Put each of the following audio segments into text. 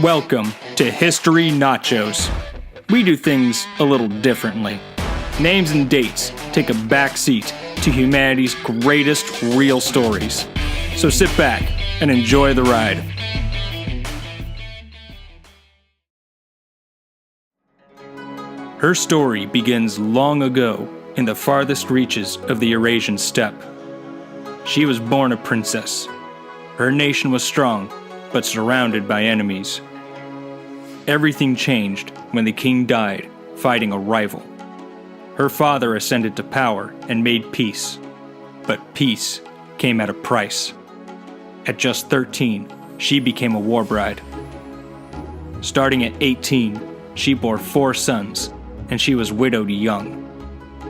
Welcome to History Nachos. We do things a little differently. Names and dates take a back seat to humanity's greatest real stories. So sit back and enjoy the ride. Her story begins long ago in the farthest reaches of the Eurasian steppe. She was born a princess. Her nation was strong, but surrounded by enemies. Everything changed when the king died, fighting a rival. Her father ascended to power and made peace, but peace came at a price. At just 13, she became a war bride. Starting at 18, she bore 4 sons, and she was widowed young.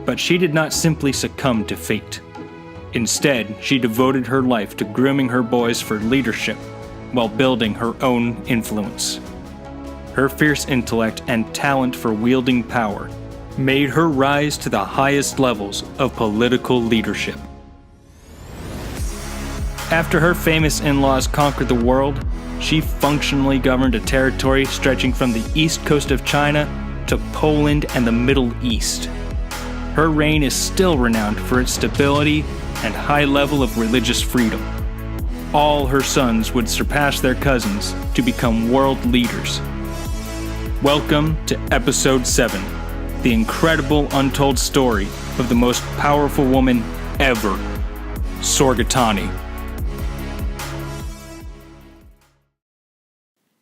But she did not simply succumb to fate. Instead, she devoted her life to grooming her boys for leadership while building her own influence. Her fierce intellect and talent for wielding power made her rise to the highest levels of political leadership. After her famous in-laws conquered the world, she functionally governed a territory stretching from the east coast of China to Poland and the Middle East. Her reign is still renowned for its stability and high level of religious freedom. All her sons would surpass their cousins to become world leaders. Welcome to Episode 7, the incredible untold story of the most powerful woman ever, Sorghaghtani.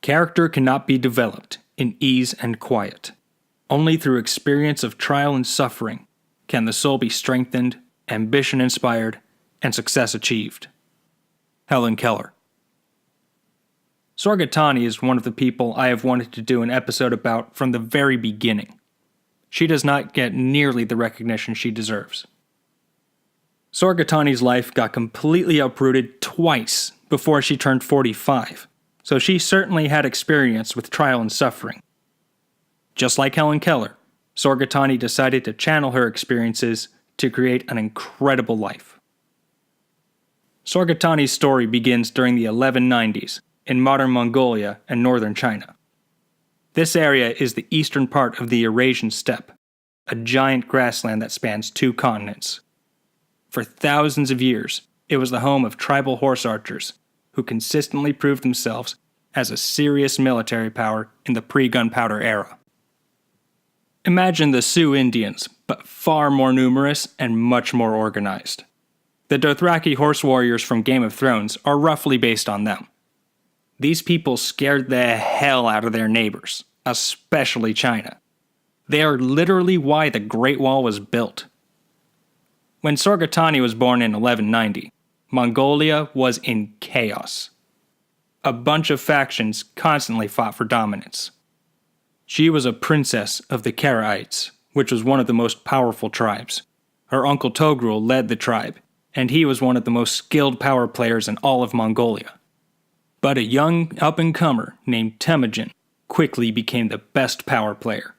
Character cannot be developed in ease and quiet. Only through experience of trial and suffering can the soul be strengthened, ambition inspired, and success achieved. Helen Keller. Sorghaghtani is one of the people I have wanted to do an episode about from the very beginning. She does not get nearly the recognition she deserves. Sorghaghtani's life got completely uprooted twice before she turned 45, so she certainly had experience with trial and suffering. Just like Helen Keller, Sorghaghtani decided to channel her experiences to create an incredible life. Sorghaghtani's story begins during the 1190s in modern Mongolia and northern China. This area is the eastern part of the Eurasian steppe, a giant grassland that spans 2 continents. For thousands of years, it was the home of tribal horse archers who consistently proved themselves as a serious military power in the pre-gunpowder era. Imagine the Sioux Indians, but far more numerous and much more organized. The Dothraki horse warriors from Game of Thrones are roughly based on them. These people scared the hell out of their neighbors, especially China. They are literally why the Great Wall was built. When Sorghaghtani was born in 1190, Mongolia was in chaos. A bunch of factions constantly fought for dominance. She was a princess of the Karaites, which was one of the most powerful tribes. Her uncle Togrul led the tribe, and he was one of the most skilled power players in all of Mongolia. But a young up-and-comer named Temujin quickly became the best power player.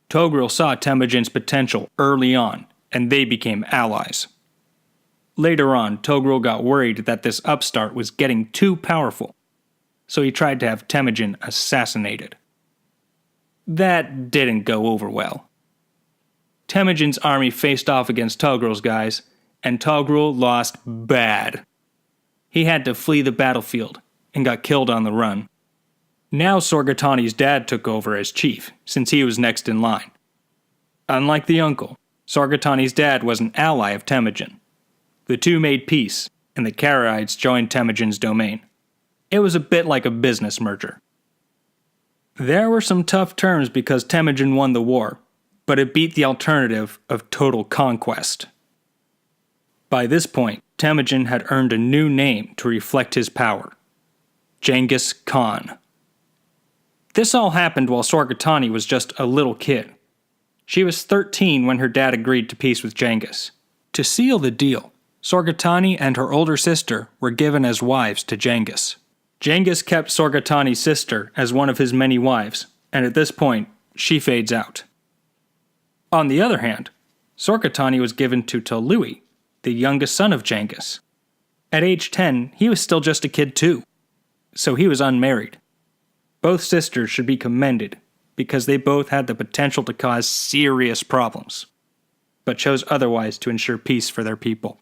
Togrul saw Temujin's potential early on, and they became allies. Later on, Togrul got worried that this upstart was getting too powerful, so he tried to have Temujin assassinated. That didn't go over well. Temujin's army faced off against Togrul's guys, and Togrul lost bad. He had to flee the battlefield and got killed on the run. Now Sorghaghtani's dad took over as chief, since he was next in line. Unlike the uncle, Sorghaghtani's dad was an ally of Temujin. The two made peace, and the Karaites joined Temujin's domain. It was a bit like a business merger. There were some tough terms because Temujin won the war, but it beat the alternative of total conquest. By this point, Temujin had earned a new name to reflect his power: Genghis Khan. This all happened while Sorghaghtani was just a little kid. She was 13 when her dad agreed to peace with Genghis. To seal the deal, Sorghaghtani and her older sister were given as wives to Genghis. Genghis kept Sorghaghtani's sister as one of his many wives, and at this point, she fades out. On the other hand, Sorghaghtani was given to Tolui, the youngest son of Genghis. At age 10, he was still just a kid too, so he was unmarried. Both sisters should be commended because they both had the potential to cause serious problems, but chose otherwise to ensure peace for their people.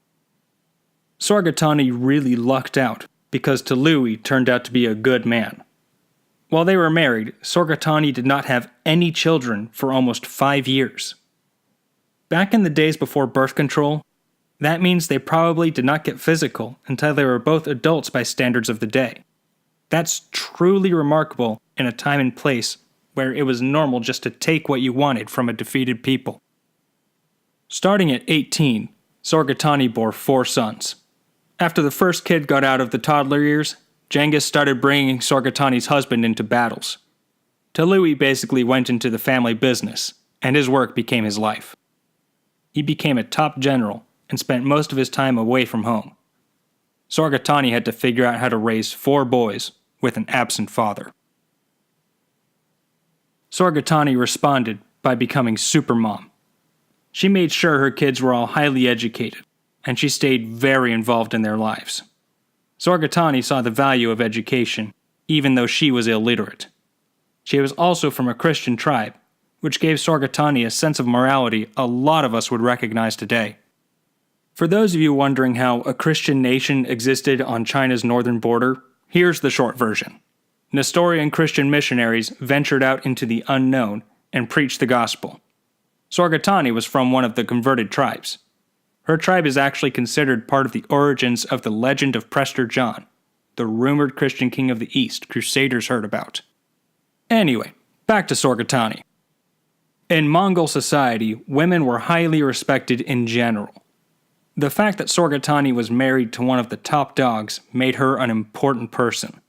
Sorghaghtani really lucked out because Tului turned out to be a good man. While they were married, Sorghaghtani did not have any children for almost 5 years. Back in the days before birth control, that means they probably did not get physical until they were both adults by standards of the day. That's truly remarkable in a time and place where it was normal just to take what you wanted from a defeated people. Starting at 18, Sorghaghtani bore 4 sons. After the first kid got out of the toddler years, Genghis started bringing Sorghaghtani's husband into battles. Tului basically went into the family business, and his work became his life. He became a top general and spent most of his time away from home. Sorghaghtani had to figure out how to raise 4 boys with an absent father. Sorghaghtani responded by becoming supermom. She made sure her kids were all highly educated, and she stayed very involved in their lives. Sorghaghtani saw the value of education, even though she was illiterate. She was also from a Christian tribe, which gave Sorghaghtani a sense of morality a lot of us would recognize today. For those of you wondering how a Christian nation existed on China's northern border, here's the short version. Nestorian Christian missionaries ventured out into the unknown and preached the gospel. Sorghaghtani was from one of the converted tribes. Her tribe is actually considered part of the origins of the legend of Prester John, the rumored Christian king of the East Crusaders heard about. Anyway, back to Sorghaghtani. In Mongol society, women were highly respected in general. The fact that Sorghaghtani was married to one of the top dogs made her an important person.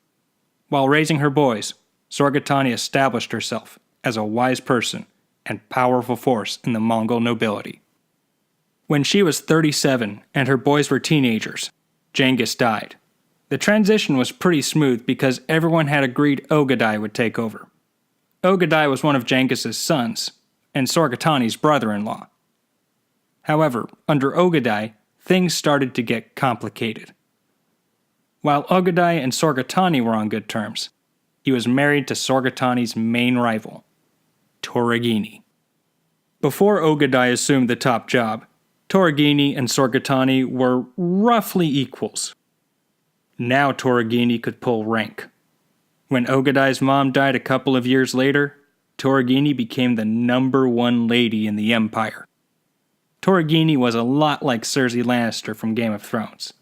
While raising her boys, Sorghaghtani established herself as a wise person and powerful force in the Mongol nobility. When she was 37 and her boys were teenagers, Genghis died. The transition was pretty smooth because everyone had agreed Ögedei would take over. Ögedei was one of Genghis's sons and Sorghaghtani's brother-in-law. However, under Ögedei, things started to get complicated. While Ögedei and Sorghaghtani were on good terms, he was married to Sorghaghtani's main rival, Toragini. Before Ögedei assumed the top job, Toragini and Sorghaghtani were roughly equals. Now Toragini could pull rank. When Ögedei's mom died a couple of years later, Toragini became the #1 lady in the empire. Toragini was a lot like Cersei Lannister from Game of Thrones.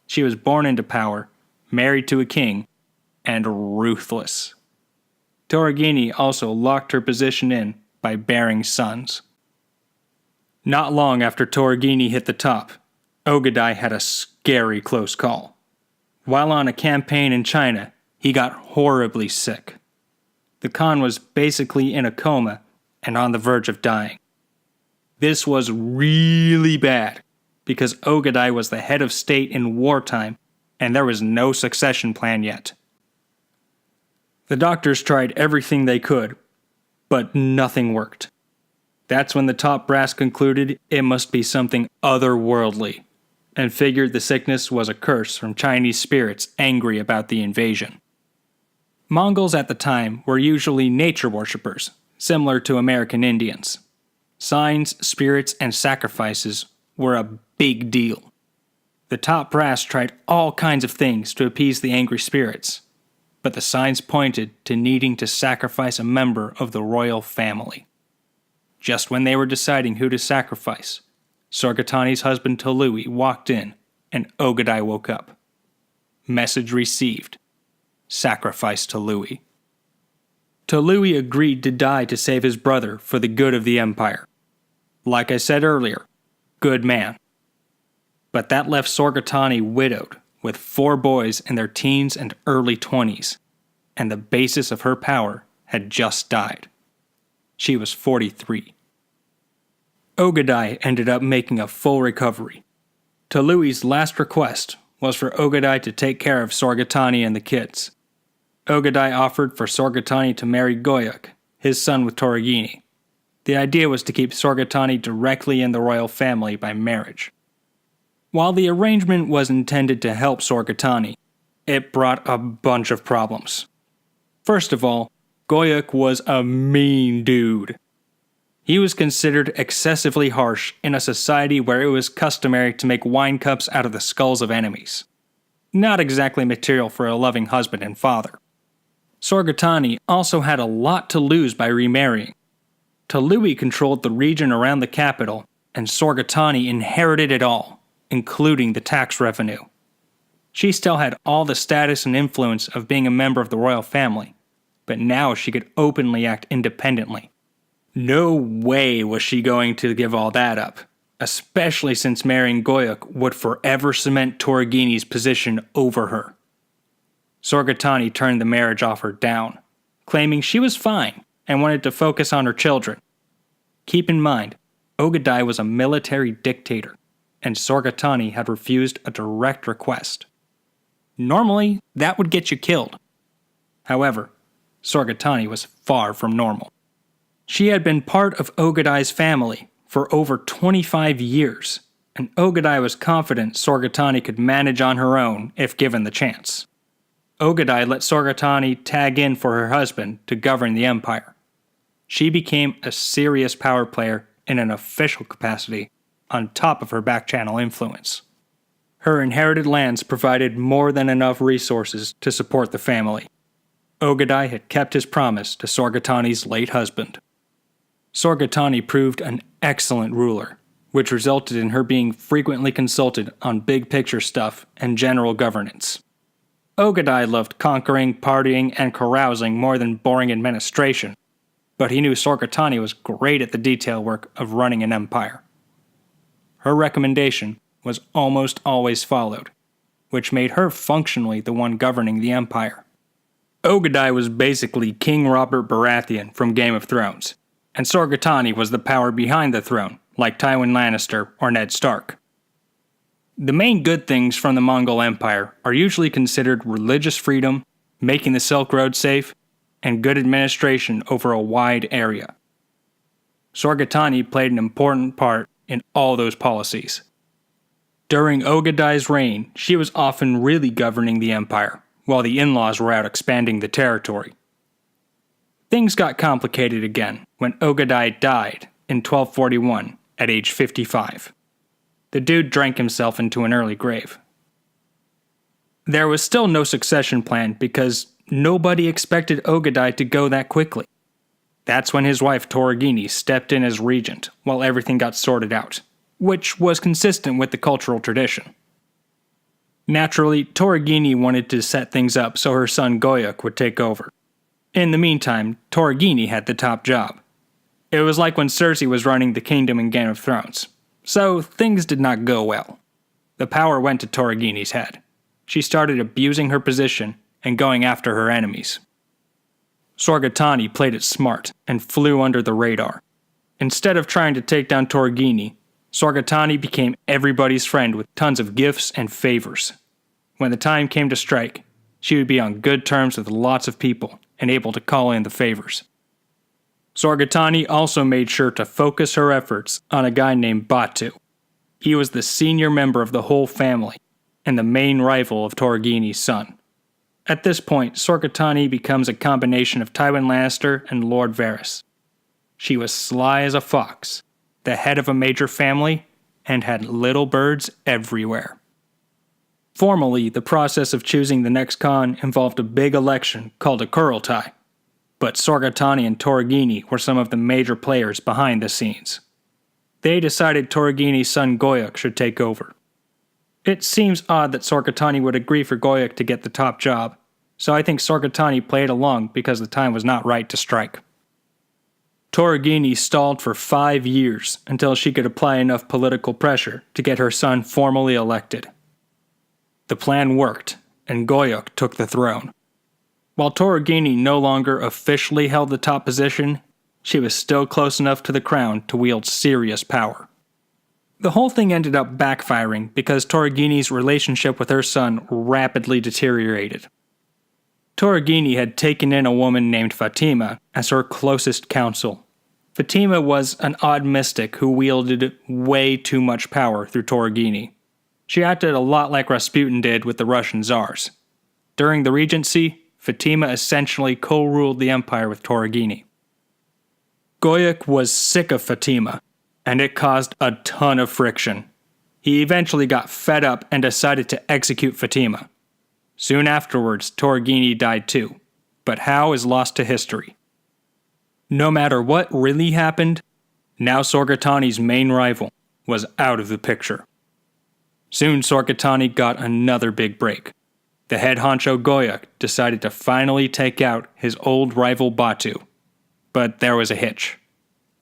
She was born into power, married to a king, and ruthless. Toragini also locked her position in by bearing sons. Not long after Toragini hit the top, Ögedei had a scary close call. While on a campaign in China, he got horribly sick. The Khan was basically in a coma and on the verge of dying. This was really bad because Ögedei was the head of state in wartime and there was no succession plan yet. The doctors tried everything they could, but nothing worked. That's when the top brass concluded it must be something otherworldly, and figured the sickness was a curse from Chinese spirits angry about the invasion. Mongols at the time were usually nature worshippers, similar to American Indians. Signs, spirits, and sacrifices were a big deal. The top brass tried all kinds of things to appease the angry spirits, but the signs pointed to needing to sacrifice a member of the royal family. Just when they were deciding who to sacrifice, Sorghaghtani's husband Tului walked in, and Ögedei woke up. Message received. Sacrifice Tului. Tului agreed to die to save his brother for the good of the empire. Like I said earlier, good man. But that left Sorghaghtani widowed, with 4 boys in their teens and early 20s, and the basis of her power had just died. She was 43. Ögedei ended up making a full recovery. Tului's last request was for Ögedei to take care of Sorghaghtani and the kids. Ögedei offered for Sorghaghtani to marry Goyuk, his son with Toragini. The idea was to keep Sorghaghtani directly in the royal family by marriage. While the arrangement was intended to help Sorghaghtani, it brought a bunch of problems. First of all, Goyuk was a mean dude. He was considered excessively harsh in a society where it was customary to make wine cups out of the skulls of enemies. Not exactly material for a loving husband and father. Sorghaghtani also had a lot to lose by remarrying. Tului controlled the region around the capital, and Sorghaghtani inherited it all, including the tax revenue. She still had all the status and influence of being a member of the royal family, but now she could openly act independently. No way was she going to give all that up, especially since marrying Goyuk would forever cement Torghini's position over her. Sorghaghtani turned the marriage offer down, claiming she was fine and wanted to focus on her children. Keep in mind, Ogedai was a military dictator, and Sorghaghtani had refused a direct request. Normally, that would get you killed. However, Sorghaghtani was far from normal. She had been part of Ogedai's family for over 25 years, and Ogedai was confident Sorghaghtani could manage on her own if given the chance. Ogedai let Sorghaghtani tag in for her husband to govern the empire. She became a serious power player in an official capacity, on top of her back-channel influence. Her inherited lands provided more than enough resources to support the family. Ogedai had kept his promise to Sorghaghtani's late husband. Sorghaghtani proved an excellent ruler, which resulted in her being frequently consulted on big-picture stuff and general governance. Ogedai loved conquering, partying, and carousing more than boring administration, but he knew Sorghaghtani was great at the detail work of running an empire. Her recommendation was almost always followed, which made her functionally the one governing the empire. Ogedai was basically King Robert Baratheon from Game of Thrones, and Sorghaghtani was the power behind the throne, like Tywin Lannister or Ned Stark. The main good things from the Mongol Empire are usually considered religious freedom, making the Silk Road safe, and good administration over a wide area. Sorghaghtani played an important part in all those policies. During Ogedai's reign, she was often really governing the empire, while the in-laws were out expanding the territory. Things got complicated again when Ogedai died in 1241 at age 55. The dude drank himself into an early grave. There was still no succession plan because nobody expected Ogedai to go that quickly. That's when his wife Torghini stepped in as regent while everything got sorted out, which was consistent with the cultural tradition. Naturally, Torghini wanted to set things up so her son Goyuk would take over. In the meantime, Torghini had the top job. It was like when Cersei was running the kingdom in Game of Thrones. So things did not go well. The power went to Torghini's head. She started abusing her position and going after her enemies. Sorghaghtani played it smart and flew under the radar. Instead of trying to take down Torghini, Sorghaghtani became everybody's friend with tons of gifts and favors. When the time came to strike, she would be on good terms with lots of people and able to call in the favors. Sorghaghtani also made sure to focus her efforts on a guy named Batu. He was the senior member of the whole family and the main rival of Torghini's son. At this point, Sorghaghtani becomes a combination of Tywin Lannister and Lord Varys. She was sly as a fox, the head of a major family, and had little birds everywhere. Formally, the process of choosing the next Khan involved a big election called a Kurultai, but Sorghaghtani and Torghini were some of the major players behind the scenes. They decided Torghini's son Goyuk should take over. It seems odd that Sorghaghtani would agree for Goyuk to get the top job, so I think Sorghaghtani played along because the time was not right to strike. Torghini stalled for 5 years until she could apply enough political pressure to get her son formally elected. The plan worked, and Goyuk took the throne. While Torghini no longer officially held the top position, she was still close enough to the crown to wield serious power. The whole thing ended up backfiring because Torghini's relationship with her son rapidly deteriorated. Torghini had taken in a woman named Fatima as her closest counsel. Fatima was an odd mystic who wielded way too much power through Torghini. She acted a lot like Rasputin did with the Russian czars. During the regency, Fatima essentially co-ruled the empire with Sorghaghtani. Goyak was sick of Fatima, and it caused a ton of friction. He eventually got fed up and decided to execute Fatima. Soon afterwards, Sorghaghtani died too, but how is lost to history. No matter what really happened, now Sorghaghtani's main rival was out of the picture. Soon Sorghaghtani got another big break. The head honcho Goyak decided to finally take out his old rival Batu. But there was a hitch.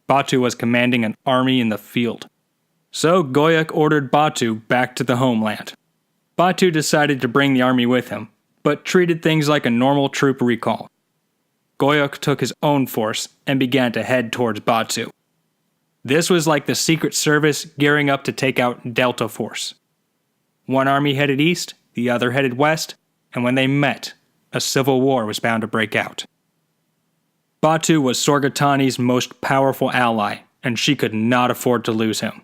Batu was commanding an army in the field. So Goyak ordered Batu back to the homeland. Batu decided to bring the army with him, but treated things like a normal troop recall. Goyak took his own force and began to head towards Batu. This was like the Secret Service gearing up to take out Delta Force. One army headed east, the other headed west, and when they met, a civil war was bound to break out. Batu was Sorghaghtani's most powerful ally, and she could not afford to lose him.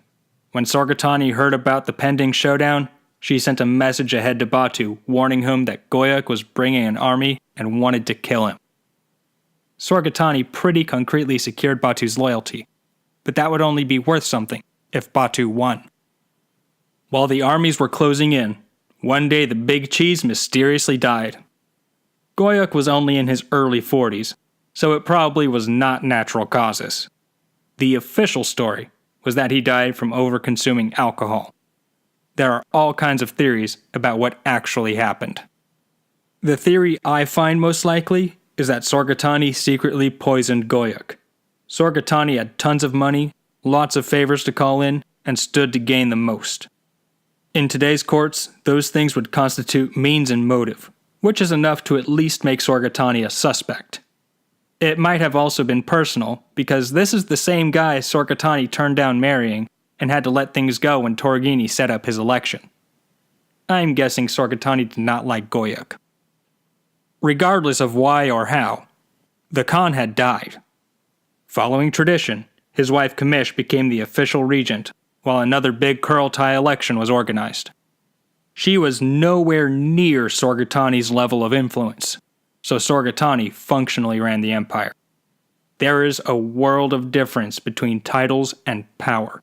When Sorghaghtani heard about the pending showdown, she sent a message ahead to Batu warning him that Goyak was bringing an army and wanted to kill him. Sorghaghtani pretty concretely secured Batu's loyalty, but that would only be worth something if Batu won. While the armies were closing in, one day the big cheese mysteriously died. Goyak was only in his early 40s, so it probably was not natural causes. The official story was that he died from over-consuming alcohol. There are all kinds of theories about what actually happened. The theory I find most likely is that Sorghaghtani secretly poisoned Goyak. Sorghaghtani had tons of money, lots of favors to call in, and stood to gain the most. In today's courts, those things would constitute means and motive, which is enough to at least make Sorghaghtani a suspect. It might have also been personal, because this is the same guy Sorghaghtani turned down marrying and had to let things go when Sorghaghtani set up his election. I'm guessing Sorghaghtani did not like Goyak. Regardless of why or how, the Khan had died. Following tradition, his wife Kamish became the official regent, while another big Kurultai election was organized. She was nowhere near Sorghaghtani's level of influence, so Sorghaghtani functionally ran the empire. There is a world of difference between titles and power.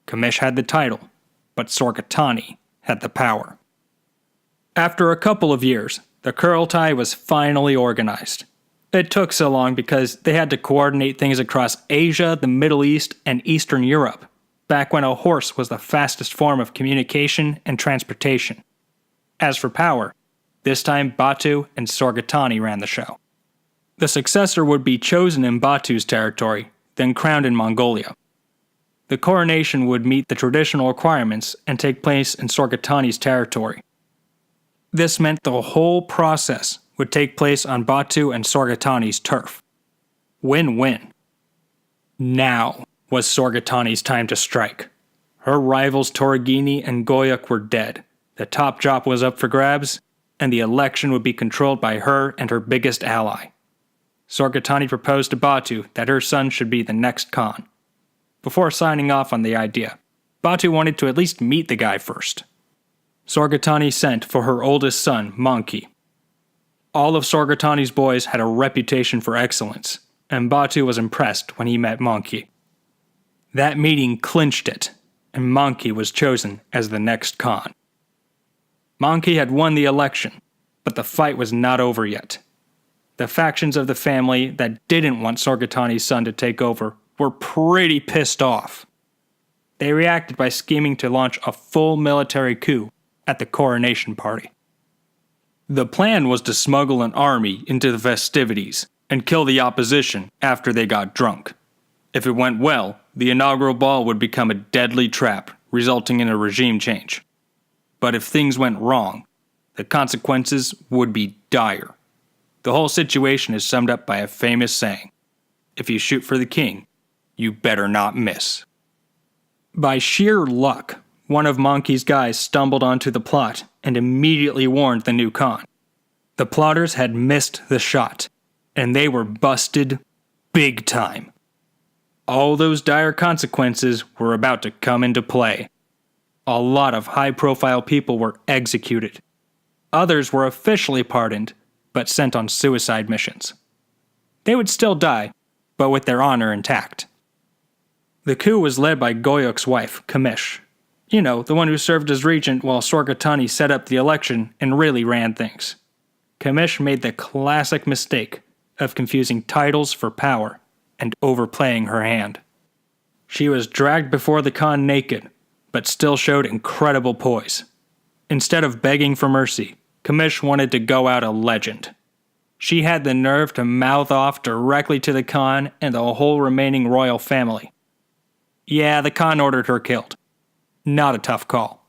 Kamish had the title, but Sorghaghtani had the power. After a couple of years, the Kurultai was finally organized. It took so long because they had to coordinate things across Asia, the Middle East, and Eastern Europe, back when a horse was the fastest form of communication and transportation. As for power, this time Batu and Sorghaghtani ran the show. The successor would be chosen in Batu's territory, then crowned in Mongolia. The coronation would meet the traditional requirements and take place in Sorghaghtani's territory. This meant the whole process would take place on Batu and Sorghaghtani's turf. Win-win. Now was Sorghaghtani's time to strike. Her rivals Sorghaghtani and Goyak were dead. The top job was up for grabs, and the election would be controlled by her and her biggest ally. Sorghaghtani proposed to Batu that her son should be the next Khan. Before signing off on the idea, Batu wanted to at least meet the guy first. Sorghaghtani sent for her oldest son, Manki. All of Sorghaghtani's boys had a reputation for excellence, and Batu was impressed when he met Manki. That meeting clinched it, and Manki was chosen as the next Khan. Manki had won the election, but the fight was not over yet. The factions of the family that didn't want Sorghaghtani's son to take over were pretty pissed off. They reacted by scheming to launch a full military coup at the coronation party. The plan was to smuggle an army into the festivities and kill the opposition after they got drunk. If it went well, the inaugural ball would become a deadly trap, resulting in a regime change. But if things went wrong, the consequences would be dire. The whole situation is summed up by a famous saying: if you shoot for the king, you better not miss. By sheer luck, one of Manki's guys stumbled onto the plot and immediately warned the new Khan. The plotters had missed the shot, and they were busted big time. All those dire consequences were about to come into play. A lot of high-profile people were executed. Others were officially pardoned, but sent on suicide missions. They would still die, but with their honor intact. The coup was led by Goyuk's wife, Kamish. You know, the one who served as regent while Sorghaghtani set up the election and really ran things. Kamish made the classic mistake of confusing titles for power and overplaying her hand. She was dragged before the Khan naked, but still showed incredible poise. Instead of begging for mercy, Kamish wanted to go out a legend. She had the nerve to mouth off directly to the Khan and the whole remaining royal family. Yeah, the Khan ordered her killed. Not a tough call.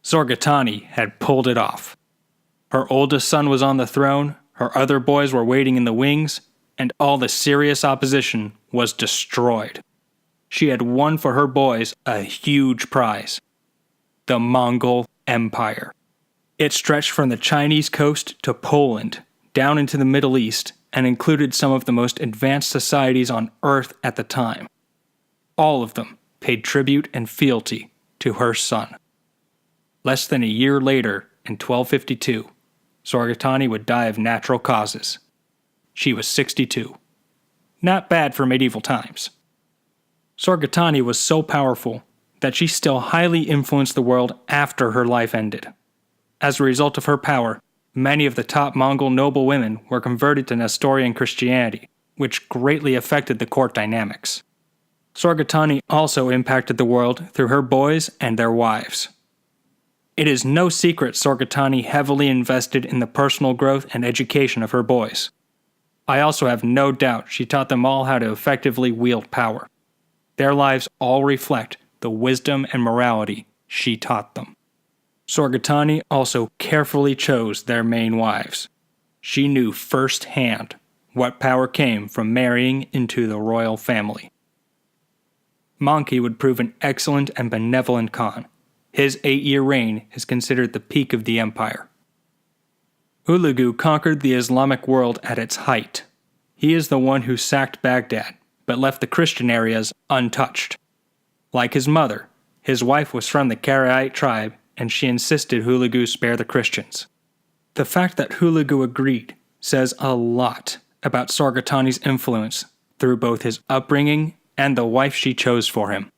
Sorghaghtani had pulled it off. Her oldest son was on the throne, her other boys were waiting in the wings, and all the serious opposition was destroyed. She had won for her boys a huge prize: the Mongol Empire. It stretched from the Chinese coast to Poland, down into the Middle East, and included some of the most advanced societies on Earth at the time. All of them paid tribute and fealty to her son. Less than a year later, in 1252, Sorghaghtani would die of natural causes. She was 62. Not bad for medieval times. Sorghaghtani was so powerful that she still highly influenced the world after her life ended. As a result of her power, many of the top Mongol noble women were converted to Nestorian Christianity, which greatly affected the court dynamics. Sorghaghtani also impacted the world through her boys and their wives. It is no secret Sorghaghtani heavily invested in the personal growth and education of her boys. I also have no doubt she taught them all how to effectively wield power. Their lives all reflect the wisdom and morality she taught them. Sorghaghtani also carefully chose their main wives. She knew firsthand what power came from marrying into the royal family. Manki would prove an excellent and benevolent Khan. His 8-year reign is considered the peak of the empire. Hulagu conquered the Islamic world at its height. He is the one who sacked Baghdad, but left the Christian areas untouched. Like his mother, his wife was from the Karaite tribe, and she insisted Hulagu spare the Christians. The fact that Hulagu agreed says a lot about Sorghaghtani's influence through both his upbringing and the wife she chose for him.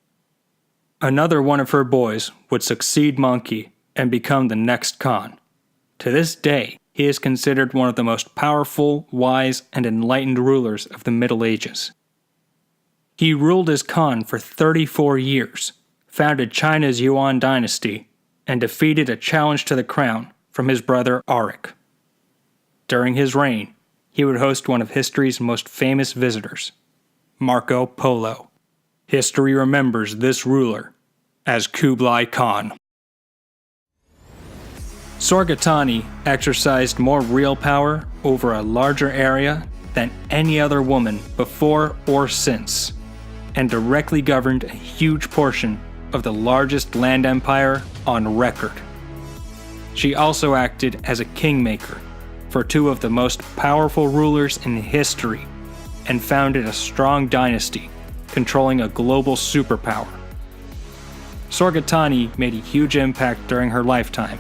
Another one of her boys would succeed Manki and become the next Khan. To this day, he is considered one of the most powerful, wise, and enlightened rulers of the Middle Ages. He ruled as Khan for 34 years, founded China's Yuan dynasty, and defeated a challenge to the crown from his brother Arik. During his reign, he would host one of history's most famous visitors, Marco Polo. History remembers this ruler as Kublai Khan. Sorghaghtani exercised more real power over a larger area than any other woman before or since, and directly governed a huge portion of the largest land empire on record. She also acted as a kingmaker for two of the most powerful rulers in history, and founded a strong dynasty controlling a global superpower. Sorghaghtani made a huge impact during her lifetime,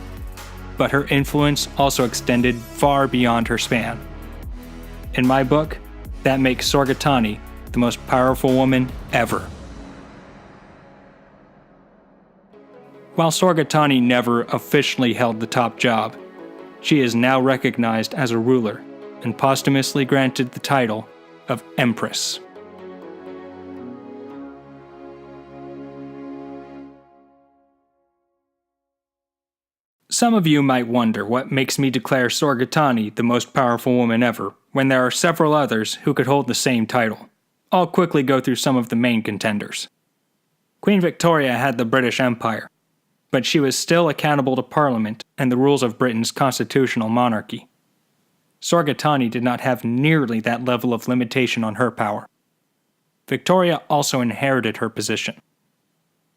but her influence also extended far beyond her span. In my book, that makes Sorghaghtani the most powerful woman ever. While Sorghaghtani never officially held the top job, she is now recognized as a ruler and posthumously granted the title of empress. Some of you might wonder what makes me declare Sorghaghtani the most powerful woman ever, when there are several others who could hold the same title. I'll quickly go through some of the main contenders. Queen Victoria had the British Empire, but she was still accountable to Parliament and the rules of Britain's constitutional monarchy. Sorghaghtani did not have nearly that level of limitation on her power. Victoria also inherited her position.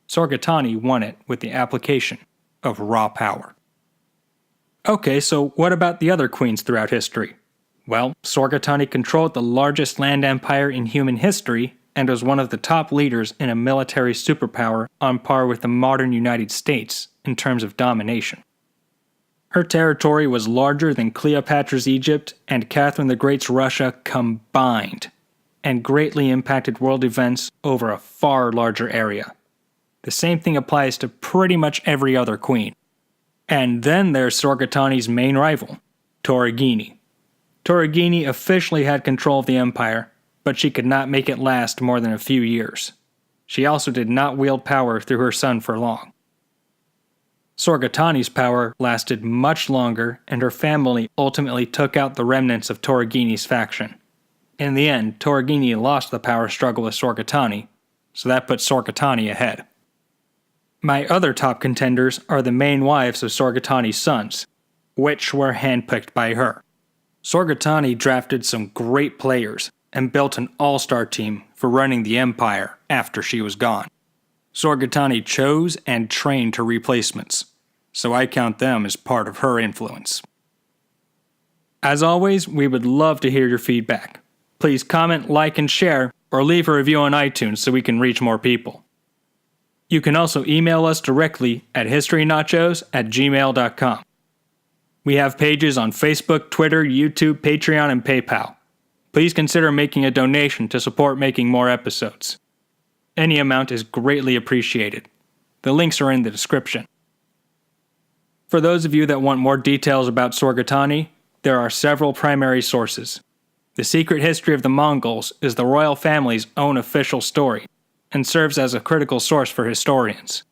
Sorghaghtani won it with the application of raw power. Okay, so what about the other queens throughout history? Well, Sorghaghtani controlled the largest land empire in human history and was one of the top leaders in a military superpower on par with the modern United States in terms of domination. Her territory was larger than Cleopatra's Egypt and Catherine the Great's Russia combined, and greatly impacted world events over a far larger area. The same thing applies to pretty much every other queen. And then there's Sorghaghtani's main rival, Sorghaghtani. Sorghaghtani officially had control of the empire, but she could not make it last more than a few years. She also did not wield power through her son for long. Sorghaghtani's power lasted much longer, and her family ultimately took out the remnants of Sorghaghtani's faction. In the end, Sorghaghtani lost the power struggle with Sorghaghtani, so that put Sorghaghtani ahead. My other top contenders are the main wives of Sorghaghtani's sons, which were handpicked by her. Sorghaghtani drafted some great players and built an all-star team for running the empire after she was gone. Sorghaghtani chose and trained her replacements, so I count them as part of her influence. As always, we would love to hear your feedback. Please comment, like, and share, or leave a review on iTunes so we can reach more people. You can also email us directly at historynachos@gmail.com. We have pages on Facebook, Twitter, YouTube, Patreon, and PayPal. Please consider making a donation to support making more episodes. Any amount is greatly appreciated. The links are in the description. For those of you that want more details about Sorghaghtani, there are several primary sources. The Secret History of the Mongols is the royal family's own official story, and serves as a critical source for historians.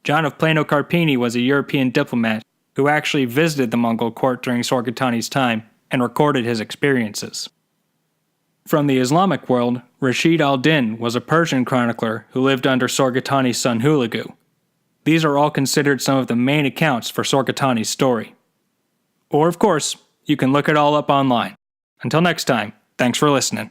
John of Plano Carpini was a European diplomat who actually visited the Mongol court during Sorghaghtani's time and recorded his experiences. From the Islamic world, Rashid al-Din was a Persian chronicler who lived under Sorghaghtani's son Hulagu. These are all considered some of the main accounts for Sorghaghtani's story. Or of course, you can look it all up online. Until next time, thanks for listening.